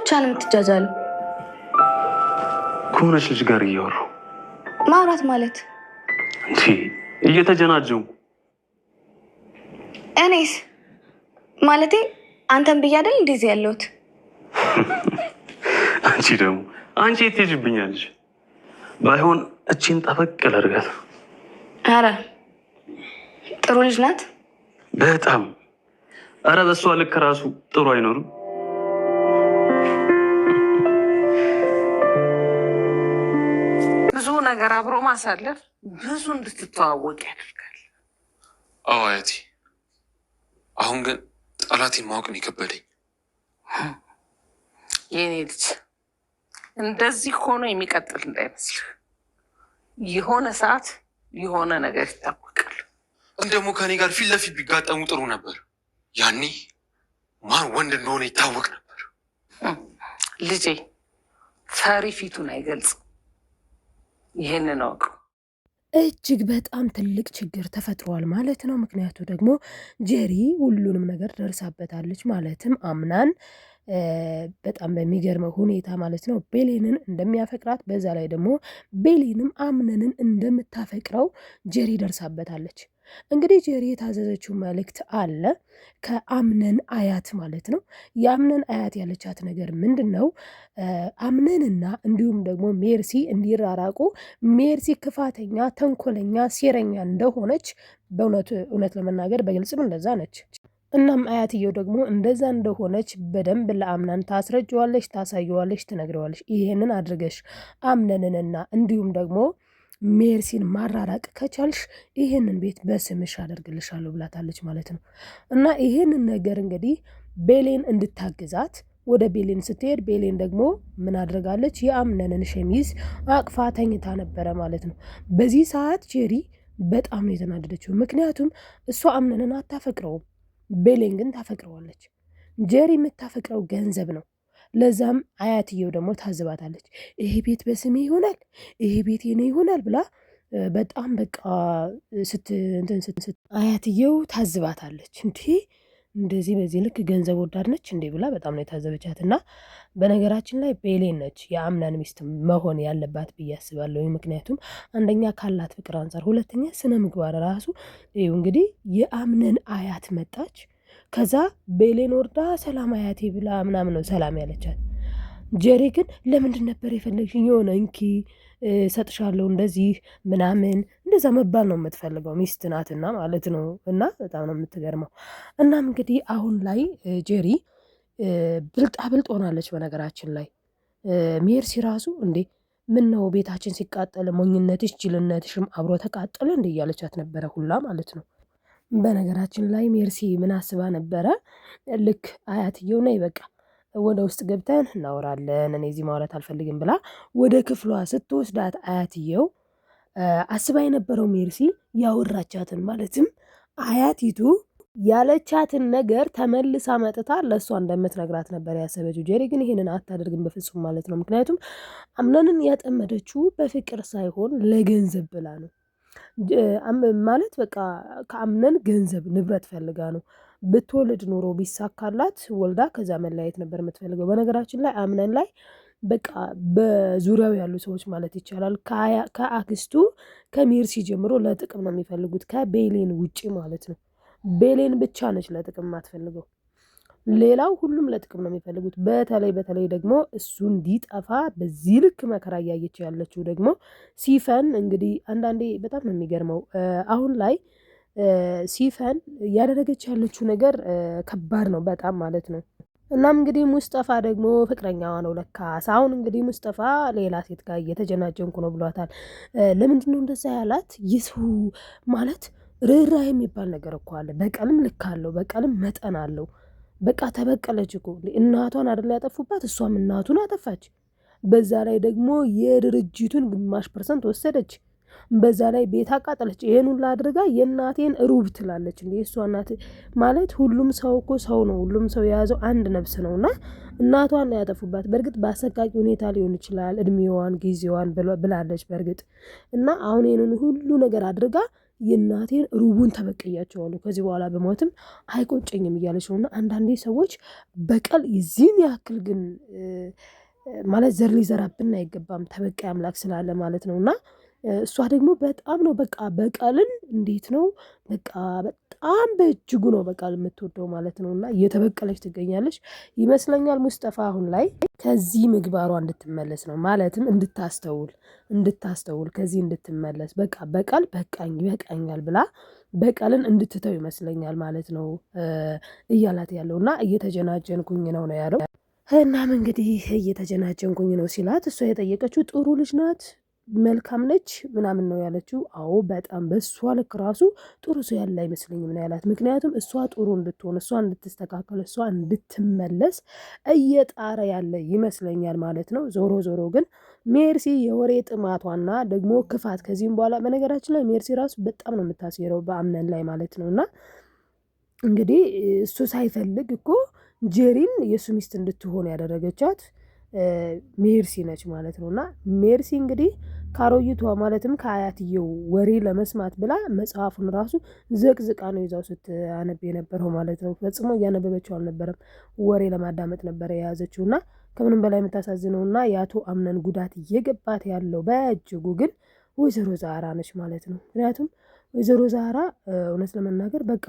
ብቻ ነው የምትጃጃሉ? ከሆነች ልጅ ጋር እያወራሁ። ማውራት ማለት እንዴ? እየተጀናጀው። እኔስ ማለቴ አንተን ብዬ አይደል እንደዚህ ያለሁት? አንቺ ደግሞ አንቺ የት ትሄጂብኛለሽ? ባይሆን እቺን ጠበቅ ላድርጋት። ኧረ ጥሩ ልጅ ናት በጣም። ኧረ በሷ ልክ ራሱ ጥሩ አይኖርም። ብዙ ነገር አብሮ ማሳለፍ ብዙ እንድትተዋወቅ ያደርጋል። አዎ አያቴ፣ አሁን ግን ጠላቴን ማወቅ ነው የከበደኝ። የኔ ልጅ እንደዚህ ሆኖ የሚቀጥል እንዳይመስልህ። የሆነ ሰዓት የሆነ ነገር ይታወቃል። እንደሞ ከኔ ጋር ፊት ለፊት ቢጋጠሙ ጥሩ ነበር። ያኔ ማን ወንድ እንደሆነ ይታወቅ ነበር። ልጄ ፈሪ ፊቱን አይገልጽም። ይህንን አውቅ። እጅግ በጣም ትልቅ ችግር ተፈጥሯል ማለት ነው። ምክንያቱ ደግሞ ጄሪ ሁሉንም ነገር ደርሳበታለች። ማለትም አምናን በጣም በሚገርመው ሁኔታ ማለት ነው ቤሌንን እንደሚያፈቅራት፣ በዛ ላይ ደግሞ ቤሌንም አምነንን እንደምታፈቅረው ጄሪ ደርሳበታለች። እንግዲህ ጄሪ የታዘዘችው መልእክት አለ ከአምነን አያት ማለት ነው። የአምነን አያት ያለቻት ነገር ምንድን ነው? አምነንና እንዲሁም ደግሞ ሜርሲ እንዲራራቁ፣ ሜርሲ ክፋተኛ፣ ተንኮለኛ፣ ሴረኛ እንደሆነች እውነት ለመናገር በግልጽም እንደዛ ነች። እናም አያትየው ደግሞ እንደዛ እንደሆነች በደንብ ለአምናን ታስረጀዋለች፣ ታሳየዋለች፣ ትነግረዋለች። ይሄንን አድርገሽ አምነንንና እንዲሁም ደግሞ ሜርሲን ማራራቅ ከቻልሽ ይህንን ቤት በስምሽ አደርግልሻለሁ ብላታለች ማለት ነው። እና ይህንን ነገር እንግዲህ ቤሌን እንድታግዛት ወደ ቤሌን ስትሄድ፣ ቤሌን ደግሞ ምን አድርጋለች? የአምነንን ሸሚዝ አቅፋ ተኝታ ነበረ ማለት ነው። በዚህ ሰዓት ጄሪ በጣም ነው የተናደደችው። ምክንያቱም እሷ አምነንን አታፈቅረውም፣ ቤሌን ግን ታፈቅረዋለች። ጄሪ የምታፈቅረው ገንዘብ ነው። ለዛም አያትየው ደግሞ ታዝባታለች። ይሄ ቤት በስሜ ይሆናል፣ ይሄ ቤት የኔ ይሆናል ብላ በጣም በቃ አያትየው ታዝባታለች። እንዴ እንደዚህ በዚህ ልክ ገንዘብ ወዳድ ነች እንዴ ብላ በጣም ነው የታዘበቻት። እና በነገራችን ላይ ቤሌን ነች የአምናን ሚስት መሆን ያለባት ብዬ አስባለሁ። ምክንያቱም አንደኛ ካላት ፍቅር አንጻር፣ ሁለተኛ ስነ ምግባር ራሱ እንግዲህ የአምነን አያት መጣች። ከዛ ቤሌን ወርዳ ሰላም አያቴ ብላ ምናምን ነው ሰላም ያለቻት። ጄሪ ግን ለምንድን ነበር የፈለግሽኝ? የሆነ እንኪ ሰጥሻለሁ እንደዚህ ምናምን እንደዛ መባል ነው የምትፈልገው። ሚስት ናትና ማለት ነው። እና በጣም ነው የምትገርመው። እናም እንግዲህ አሁን ላይ ጄሪ ብልጣ ብልጥ ሆናለች። በነገራችን ላይ ሜርሲ ራሱ እንዴ ምን ነው ቤታችን ሲቃጠል ሞኝነትሽ ጅልነትሽም አብሮ ተቃጠለ እንደ እያለቻት ነበረ ሁላ ማለት ነው። በነገራችን ላይ ሜርሲ ምን አስባ ነበረ? ልክ አያትየው ነይ በቃ ወደ ውስጥ ገብተን እናወራለን፣ እኔ እዚህ ማውራት አልፈልግም ብላ ወደ ክፍሏ ስትወስዳት አያትየው አስባ የነበረው ሜርሲ ያወራቻትን ማለትም አያቲቱ ያለቻትን ነገር ተመልሳ መጥታ ለእሷ እንደምትነግራት ነበር ያሰበችው። ጄሪ ግን ይሄንን አታደርግም በፍጹም ማለት ነው። ምክንያቱም አምነንን ያጠመደችው በፍቅር ሳይሆን ለገንዘብ ብላ ነው። ማለት በቃ ከአምነን ገንዘብ ንብረት ፈልጋ ነው። ብትወልድ ኑሮ ቢሳካላት ወልዳ ከዛ መለያየት ነበር የምትፈልገው። በነገራችን ላይ አምነን ላይ በቃ በዙሪያው ያሉ ሰዎች ማለት ይቻላል ከአክስቱ ከሜርሲ ጀምሮ ለጥቅም ነው የሚፈልጉት፣ ከቤሌን ውጪ ማለት ነው። ቤሌን ብቻ ነች ለጥቅም የማትፈልገው። ሌላው ሁሉም ለጥቅም ነው የሚፈልጉት። በተለይ ደግሞ እሱ እንዲጠፋ በዚህ ልክ መከራ እያየች ያለችው ደግሞ ሲፈን እንግዲህ አንዳንዴ በጣም ነው የሚገርመው። አሁን ላይ ሲፈን እያደረገች ያለችው ነገር ከባድ ነው በጣም ማለት ነው። እናም እንግዲህ ሙስጠፋ ደግሞ ፍቅረኛዋ ነው ለካ። አሁን እንግዲህ ሙስጠፋ ሌላ ሴት ጋር እየተጀናጀንኩ ነው ብሏታል። ለምንድን ነው እንደዛ ያላት? ይስሁ ማለት ርኅራኄ የሚባል ነገር እኮ አለ። በቀልም ልክ አለው፣ በቀልም መጠን አለው። በቃ ተበቀለች እኮ እናቷን አይደል ያጠፉባት፣ እሷም እናቱን አጠፋች። በዛ ላይ ደግሞ የድርጅቱን ግማሽ ፐርሰንት ወሰደች። በዛ ላይ ቤት አቃጠለች። ይሄን ሁሉ አድርጋ የእናቴን ሩብ ትላለች እንዴ? እሷ እናት ማለት ሁሉም ሰው እኮ ሰው ነው። ሁሉም ሰው የያዘው አንድ ነፍስ ነውና እናቷን ያጠፉባት። በእርግጥ በአሰቃቂ ሁኔታ ሊሆን ይችላል፣ እድሜዋን ጊዜዋን ብላለች በእርግጥ። እና አሁን ይሄንን ሁሉ ነገር አድርጋ የእናቴን ሩቡን ተበቀያቸዋለሁ ከዚህ በኋላ በሞትም አይቆጨኝም እያለች ነውና አንዳንዴ ሰዎች በቀል የዚህን ያክል ግን ማለት ዘር ሊዘራብን አይገባም ተበቃይ አምላክ ስላለ ማለት ነውና እሷ ደግሞ በጣም ነው በቃ በቀልን እንዴት ነው በቃ በጣም በእጅጉ ነው በቃል የምትወደው ማለት ነውና እየተበቀለች ትገኛለች ይመስለኛል። ሙስጠፋ አሁን ላይ ከዚህ ምግባሯ እንድትመለስ ነው ማለትም እንድታስተውል ከዚህ እንድትመለስ በቃ በቀል በቃኝ ይበቃኛል ብላ በቀልን እንድትተው ይመስለኛል ማለት ነው እያላት ያለውና እየተጀናጀንኩኝ ነው ያለው። እናም እንግዲህ እየተጀናጀንኩኝ ነው ሲላት እሷ የጠየቀችው ጥሩ ልጅ ናት መልካም ነች ምናምን ነው ያለችው። አዎ በጣም በእሷ ልክ ራሱ ጥሩ ሰው ያለ አይመስለኝም ነው ያላት። ምክንያቱም እሷ ጥሩ እንድትሆን እሷ እንድትስተካከል እሷ እንድትመለስ እየጣረ ያለ ይመስለኛል ማለት ነው። ዞሮ ዞሮ ግን ሜርሲ የወሬ ጥማቷና ደግሞ ክፋት ከዚህም በኋላ በነገራችን ላይ ሜርሲ ራሱ በጣም ነው የምታስየረው በአምነን ላይ ማለት ነው። እና እንግዲህ እሱ ሳይፈልግ እኮ ጄሪን የእሱ ሚስት እንድትሆን ያደረገቻት ሜርሲ ነች ማለት ነው። እና ሜርሲ እንግዲህ ካሮይቷ ማለትም ከአያትየው ወሬ ለመስማት ብላ መጽሐፉን ራሱ ዘቅዝቃ ነው ይዛው ስትአነብ የነበረው ማለት ነው። ፈጽሞ እያነበበችው አልነበረም፣ ወሬ ለማዳመጥ ነበረ የያዘችው። እና ከምንም በላይ የምታሳዝነው እና የአቶ አምነን ጉዳት እየገባት ያለው በእጅጉ ግን ወይዘሮ ዛራ ነች ማለት ነው። ምክንያቱም ወይዘሮ ዛራ እውነት ለመናገር በቃ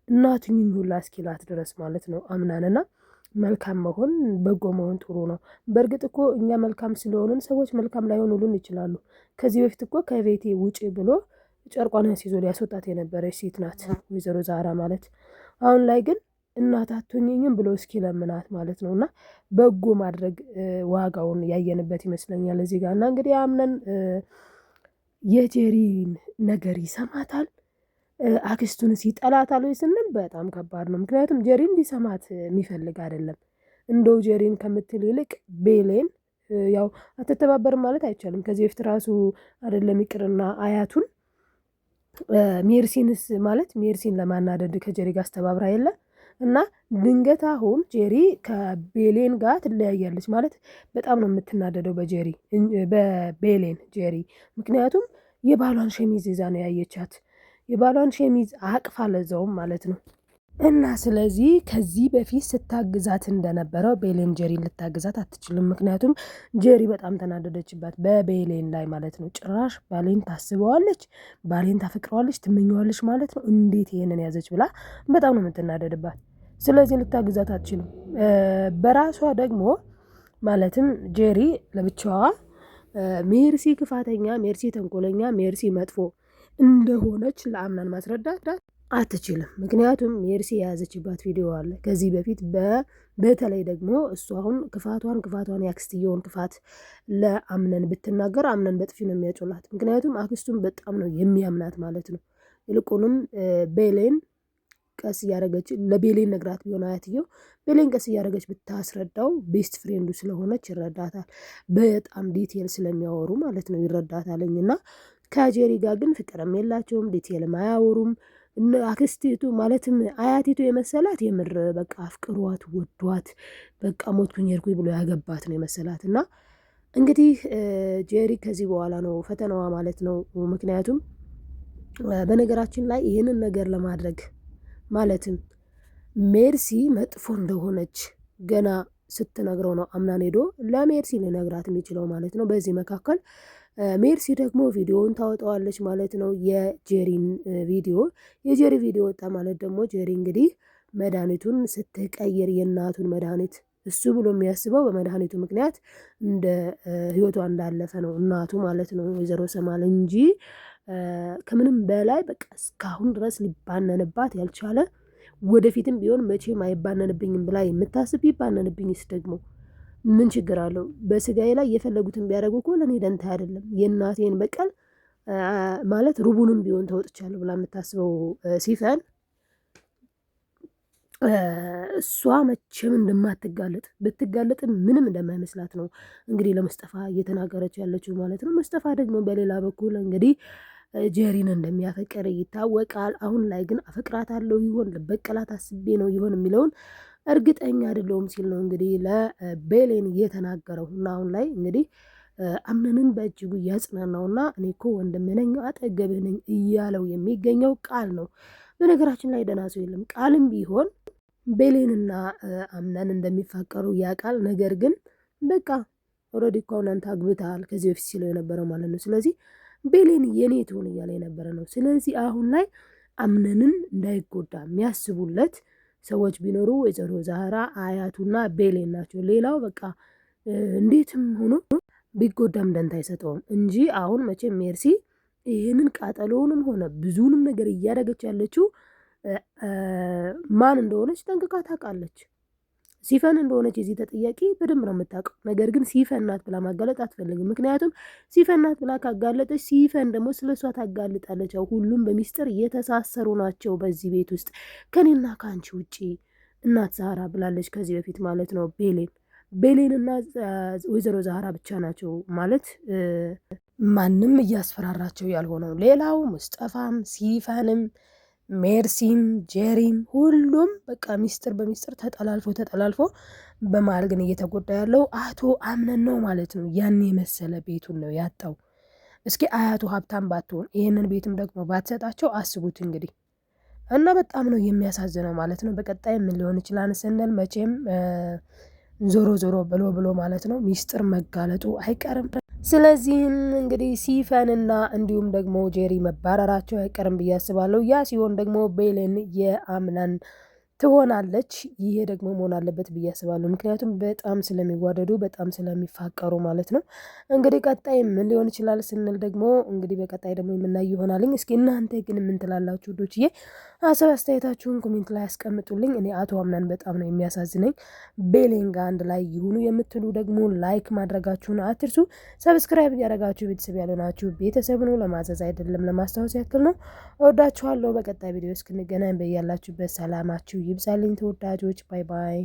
እናቱኝ ሁላ እስኪላት ድረስ ማለት ነው አምናንና መልካም መሆን በጎ መሆን ጥሩ ነው። በእርግጥ እኮ እኛ መልካም ስለሆንን ሰዎች መልካም ላይሆኑልን ይችላሉ። ከዚህ በፊት እኮ ከቤቴ ውጪ ብሎ ጨርቋን ሲዞ ሊያስወጣት የነበረች ሴት ናት ወይዘሮ ዛራ ማለት። አሁን ላይ ግን እናት አትሆኝኝም ብሎ እስኪ ለምናት ማለት ነው። እና በጎ ማድረግ ዋጋውን ያየንበት ይመስለኛል እዚህ ጋር እና እንግዲህ አምነን የጄሪን ነገር ይሰማታል አክስቱንስ ይጠላታል ወይ ስንል በጣም ከባድ ነው። ምክንያቱም ጄሪን ሊሰማት የሚፈልግ አይደለም። እንደው ጄሪን ከምትል ይልቅ ቤሌን ያው አትተባበርም ማለት አይቻልም። ከዚህ በፊት ራሱ አይደለም ይቅርና አያቱን ሜርሲንስ ማለት ሜርሲን ለማናደድ ከጄሪ ጋር አስተባብራ የለ እና ድንገት አሁን ጄሪ ከቤሌን ጋር ትለያያለች ማለት በጣም ነው የምትናደደው በቤሌን ጄሪ። ምክንያቱም የባሏን ሸሚዝ ይዛ ነው ያየቻት የባሏን ሸሚዝ አቅፋ ለዛውም ማለት ነው። እና ስለዚህ ከዚህ በፊት ስታግዛት እንደነበረው ቤሌን ጄሪን ልታግዛት አትችልም። ምክንያቱም ጄሪ በጣም ተናደደችባት በቤሌን ላይ ማለት ነው። ጭራሽ ባሌን ታስበዋለች፣ ባሌን ታፈቅረዋለች፣ ትመኘዋለች ማለት ነው። እንዴት ይሄንን ያዘች ብላ በጣም ነው የምትናደድባት። ስለዚህ ልታግዛት አትችልም። በራሷ ደግሞ ማለትም ጄሪ ለብቻዋ ሜርሲ ክፋተኛ፣ ሜርሲ ተንኮለኛ፣ ሜርሲ መጥፎ እንደሆነች ለአምናን ማስረዳት አትችልም። ምክንያቱም ሜርሲ የያዘችባት ቪዲዮ አለ ከዚህ በፊት በተለይ ደግሞ እሱ አሁን ክፋቷን ያክስትየውን ክፋት ለአምነን ብትናገር አምነን በጥፊ ነው የሚያጮላት። ምክንያቱም አክስቱን በጣም ነው የሚያምናት ማለት ነው። ይልቁንም ቤሌን ቀስ እያደረገች ለቤሌን ነግራት ቢሆን አያትየው ቤሌን ቀስ እያደረገች ብታስረዳው ቤስት ፍሬንዱ ስለሆነች ይረዳታል። በጣም ዲቴል ስለሚያወሩ ማለት ነው ይረዳታለኝ እና ከጄሪ ጋር ግን ፍቅርም የላቸውም፣ ዲቴልም አያወሩም። አክስቲቱ ማለትም አያቲቱ የመሰላት የምር በቃ አፍቅሯት ወዷት በቃ ሞትኩኝ ሄድኩኝ ብሎ ያገባት ነው የመሰላት። እና እንግዲህ ጄሪ ከዚህ በኋላ ነው ፈተናዋ ማለት ነው። ምክንያቱም በነገራችን ላይ ይህንን ነገር ለማድረግ ማለትም ሜርሲ መጥፎ እንደሆነች ገና ስትነግረው ነው አምናን ሄዶ ለሜርሲ ሊነግራት የሚችለው ማለት ነው። በዚህ መካከል ሜርሲ ደግሞ ቪዲዮውን ታወጣዋለች ማለት ነው። የጄሪን የጄሪ ቪዲዮ ወጣ ማለት ደግሞ ጄሪ እንግዲህ መድኃኒቱን ስትቀይር የእናቱን መድኃኒት እሱ ብሎ የሚያስበው በመድኃኒቱ ምክንያት እንደ ህይወቷ እንዳለፈ ነው እናቱ ማለት ነው ወይዘሮ ሰማል እንጂ ከምንም በላይ በቃ እስካሁን ድረስ ሊባነንባት ያልቻለ ወደፊትም ቢሆን መቼም አይባነንብኝም ብላ የምታስብ ይባነንብኝስ ደግሞ ምን ችግር አለው? በስጋዬ ላይ የፈለጉትን ቢያደርጉ እኮ ለእኔ ደንታ አይደለም። የእናቴን በቀል ማለት ሩቡንም ቢሆን ተወጥቻለሁ ብላ የምታስበው ሲፈን እሷ መቼም እንደማትጋለጥ ብትጋለጥ ምንም እንደማይመስላት ነው እንግዲህ ለሙስጠፋ እየተናገረች ያለችው ማለት ነው። ሙስጠፋ ደግሞ በሌላ በኩል እንግዲህ ጄሪን እንደሚያፈቅር ይታወቃል። አሁን ላይ ግን አፈቅራታለሁ ይሆን ልበቀላት አስቤ ነው ይሆን የሚለውን እርግጠኛ አይደለሁም ሲል ነው እንግዲህ ለቤሌን እየተናገረው እና አሁን ላይ እንግዲህ አምነንን በእጅጉ እያጽናናውና እኔ እኮ ወንድምህ ነኝ አጠገብህ ነኝ እያለው የሚገኘው ቃል ነው። በነገራችን ላይ ደህና ሰው የለም። ቃልም ቢሆን ቤሌንና አምነን እንደሚፋቀሩ ያውቃል። ነገር ግን በቃ ኦልሬዲ እኮ አሁን አንተ አግብተሃል ከዚህ በፊት ሲለው የነበረው ማለት ነው። ስለዚህ ቤሌን የኔ ትሆን እያለ የነበረ ነው። ስለዚህ አሁን ላይ አምነንን እንዳይጎዳ የሚያስቡለት ሰዎች ቢኖሩ ወይዘሮ ዛህራ አያቱና ቤሌን ናቸው። ሌላው በቃ እንዴትም ሆኖ ቢጎዳም ደንታ አይሰጠውም እንጂ አሁን መቼም ሜርሲ ይህንን ቃጠሎውንም ሆነ ብዙንም ነገር እያደረገች ያለችው ማን እንደሆነች ጠንቅቃ ታውቃለች። ሲፈን እንደሆነች የዚህ ተጠያቂ በደንብ ነው የምታውቀው። ነገር ግን ሲፈን ናት ብላ ማጋለጥ አትፈልግም። ምክንያቱም ሲፈን ናት ብላ ካጋለጠች ሲፈን ደግሞ ስለ እሷ ታጋልጣለች። ሁሉም በሚስጥር እየተሳሰሩ ናቸው በዚህ ቤት ውስጥ ከኔና ከአንቺ ውጪ እናት ዛህራ ብላለች ከዚህ በፊት ማለት ነው። ቤሌንና ወይዘሮ ዛህራ ብቻ ናቸው ማለት ማንም እያስፈራራቸው ያልሆነው። ሌላው ሙስጠፋም ሲፈንም ሜርሲም ጄሪም ሁሉም በቃ ሚስጥር በሚስጥር ተጠላልፎ በመሀል ግን እየተጎዳ ያለው አቶ አምነን ነው ማለት ነው። ያን የመሰለ ቤቱን ነው ያጣው። እስኪ አያቱ ሀብታም ባትሆን ይህንን ቤትም ደግሞ ባትሰጣቸው አስቡት እንግዲህ። እና በጣም ነው የሚያሳዝነው ማለት ነው። በቀጣይ ምን ሊሆን ይችላል ስንል መቼም ዞሮ ብሎ ማለት ነው ሚስጥር መጋለጡ አይቀርም። ስለዚህም እንግዲህ ሲፈንና እንዲሁም ደግሞ ጄሪ መባረራቸው አይቀርም ብዬ አስባለሁ። ያ ሲሆን ደግሞ ቤሌን የአምናን ትሆናለች። ይሄ ደግሞ መሆን አለበት ብዬ አስባለሁ። ምክንያቱም በጣም ስለሚዋደዱ በጣም ስለሚፋቀሩ ማለት ነው። እንግዲህ ቀጣይ ምን ሊሆን ይችላል ስንል ደግሞ እንግዲህ በቀጣይ ደግሞ የምናይ ይሆናልኝ። እስኪ እናንተ ግን ምን ትላላችሁ ዶችዬ? ሀሳብ አስተያየታችሁን ኮሜንት ላይ ያስቀምጡልኝ። እኔ አቶ አምናን በጣም ነው የሚያሳዝነኝ። ቤሌን ጋር አንድ ላይ ይሁኑ የምትሉ ደግሞ ላይክ ማድረጋችሁን አትርሱ። ሰብስክራይብ ያደረጋችሁ ቤተሰብ ያልሆናችሁ ቤተሰብ ነው፣ ለማዘዝ አይደለም ለማስታወስ ያክል ነው። እወዳችኋለሁ። በቀጣይ ቪዲዮ እስክንገናኝ በያላችሁበት ሰላማችሁ ይብዛልኝ ተወዳጆች። ባይ ባይ።